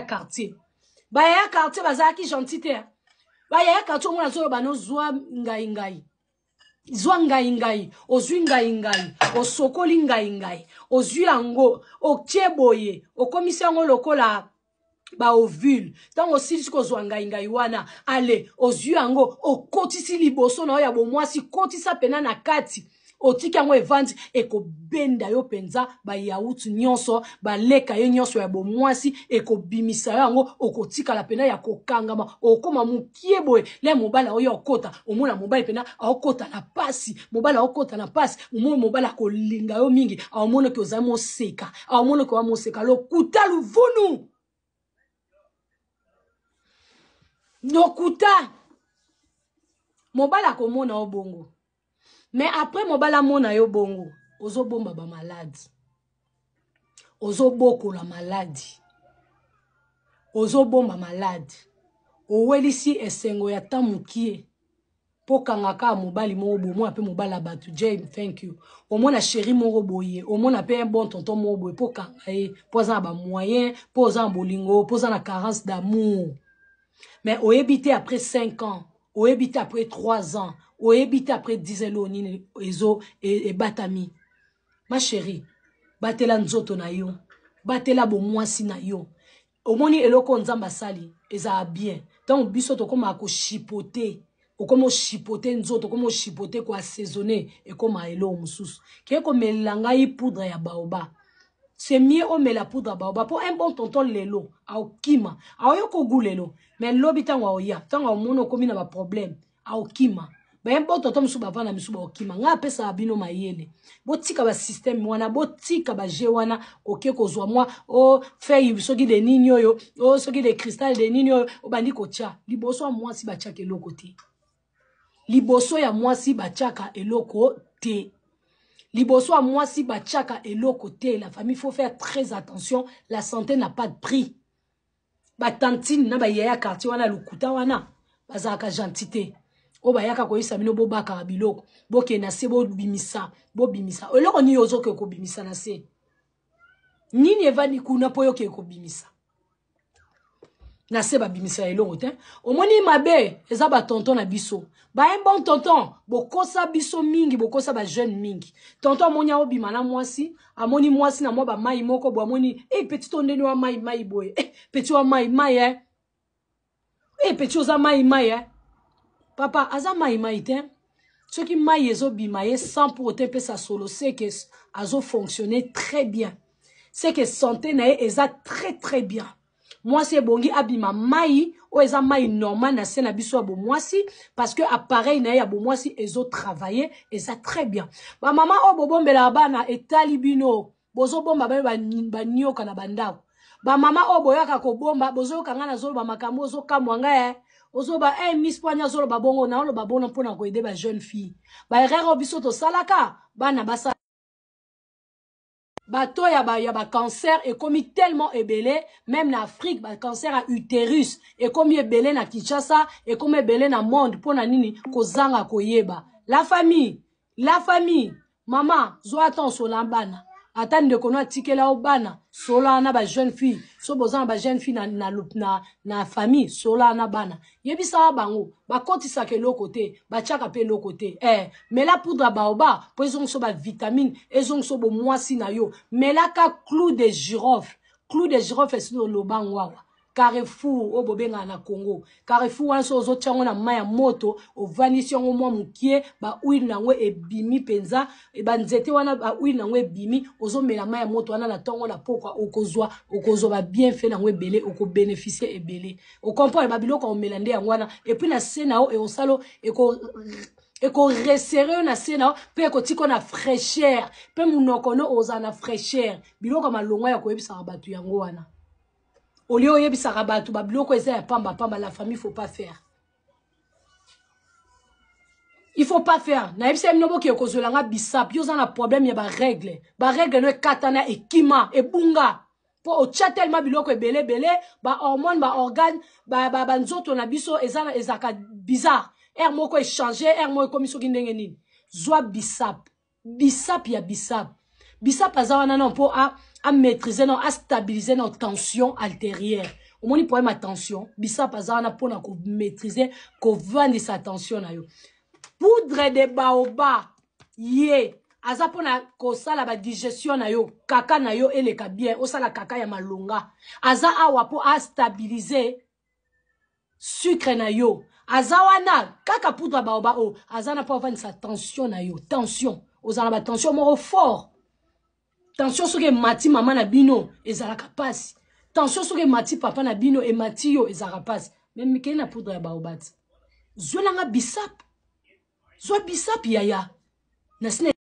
quartier. Ba ya quartier bazaki gentité. Ba ya quartier mona zo bano zwa ngai. Zwa ngai. Ozwi ngai. Osokoli ngai. Ozwi yango. Otieboye. Okomisi yango lokola ba ovule. Tant aussi siko zwa ngai wana. Ale. Ozwi yango. Okotisi liboso na ya bomwasi. Kotisa pena na kati. Otika yango evandi eko benda yo penza ba yaourt nyonso ba leka yo nyonso ya bomwasi eko bimisa yango okotika la pena ya kokangama okoma mukie boye le mobala oyo okota omona mobala pena okota na pasi mobala okota na pasi omona mobala kolinga yo mingi omona ke ozamo seka omona ko amo seka lokuta luvunu lokuta mobala komona obongo. Mais après mobala mona yo bongo, ozo bomba ba malade. Ozo boko la malade. Ozo bomba malade. Owelisi esengo ya tamukie. Pokangaka mobali mo bo mo ape mobala batu James, thank you. Omona chéri mo boye, omona pe un bon tonton mo boye pokangaka e, poza ba moyen, poza bolingo, poza na carence d'amour. Mais oyebite après 5 ans, oyebite après 3 ans. Ou ebite après 10 ans ezo et batami. Ma chérie, batela nzoto na yo, batela bo mwasi na yo. Omoni eloko nzamba sali eza bien. Donc biso to koma ko chipoter, okomo chipoter nzoto, okomo chipoter ko assaisonner et koma elo mususu. Ke ko melanga yi poudre ya baoba. C'est mieux on met la poudre à baoba pour un bon tonton lelo, au kima, au yoko goulelo. Mais l'obita wa oya, tant au mono komi na ba problème, au kima. Ben bon tonton musu ba vana musu ba okima nga pesa abino mayele botika ba système wana botika ba je wana oke kozwa moi o fei soki de nini oyo o soki de cristal de nini oyo obandi kotia liboso ya mwasi ba tiaka eloko te liboso ya mwasi ba tiaka eloko te liboso ya mwasi ba tiaka eloko te. La famille faut faire très attention, la santé n'a pas de prix. Ba tantine na ba yaya quartier wana lukuta wana bazaka gentité. Oba yaka ko isa bino bo baka biloko boke na se bo bimisa eloko ni yozo ke ko bimisa na se nini evani kuna po yoke ko bimisa na se ba bimisa eloko te omoni mabe eza ba tonton na biso ba un bon tonton bokosa biso mingi bokosa ba jeune mingi tonton monya obima na mwasi amoni mwasi na mwa ba mai moko bo amoni petit ondeni wa mai boye petit wa mai petit oza mai Papa, aza mai te. Ce qui mai ezo bimaye sans pour autant pe sa solo, c'est que azo fonctionner très bien. C'est que santé na eza très bien. Moi c'est bongi abima mai o eza mai normal na se na biso abo mwasi parce que appareil na ya bo mwasi ezo travailler eza très bien. Ba maman o bobombela bana etali bino bozo bomba ba nyoka na bandako. Ba maman o boyaka ko bomba bozo kanga na zolo ba makambo zo kamwanga Ozoba Miss Poigna zolo babongo na olo babona mpona ko aider ba jeune fille. Ba erreur biso to salaka bana basa bato ya ba cancer et comme tellement ébélé même na Afrique ba cancer à utérus et comme ébélé na Kinshasa et comme ébélé na monde pona nini kozanga koyeba. La famille maman zo attention na bana. Attendre qu'on a tiqué là au bana, sola na ba jeune fille, so bozan ba jeune fille na famille, sola na bana. Yebi sa bango, ba koti sa ke lo côté, ba tchaka pe lo côté. Mais la poudre baoba, po ezong so ba vitamine, ezong so bo mwasi na yo. Mais la ka clou de girofle est sur le bango. Carrefour o bobenga na Congo. Carrefour wanso ozo tchango na maya moto, o vanisi yango mwa mukie, ba uil nango ebimi penza, e ba nzete wana ba uil nango ebimi, ozo mela maya moto wana na tongo na pokwa okozwa ba bien fait nango ebele, oko bénéficier ebele. O comprend ba biloko o melande yango wana, et puis na senao e osalo eko resserrer na senao, pe eko tiko na fraîcheur, pe munoko no oza na fraîcheur. Biloko malongwa ya koyebisa batu yango wana. Au lieu de se rabattre, la famille, il ne faut pas faire. Il ne faut pas faire. Na yebisa mnobo ki okozolanga bisap, yo zana problème ya ba règle. Ba règle no katana e kima e bunga. Po o tellement biloko ebele ba hormone ba organe ba nzoto na biso ezana ezaka bizarre. Moko échanger, moko komiso ki ndenge nini. Zwa bisap. Bisap ya bisap. Bisap azawana non po a maîtriser non, à stabiliser notre tension artérielle. Au moins problème attention, bisap azana pona ko maîtriser, ko vendre sa tension na yo. Poudre de baobab, ye, aza pona ko sala ba digestion na yo, kaka na yo eleka bien, osala kaka ya malonga. Aza awa po a stabiliser sucre na yo. Aza wana, kaka poudre baobab o, azana po vendre sa tension na yo, tension. Ozana ba tension moro fort. Tension soke mati maman na bino, ezalaka pasi. Tension soke mati papa na bino, e mati yo, ezalaka pasi. Même Mickey na poudre ya baobab. Zwelanga bisap. Zwa bisap yaya. Nasine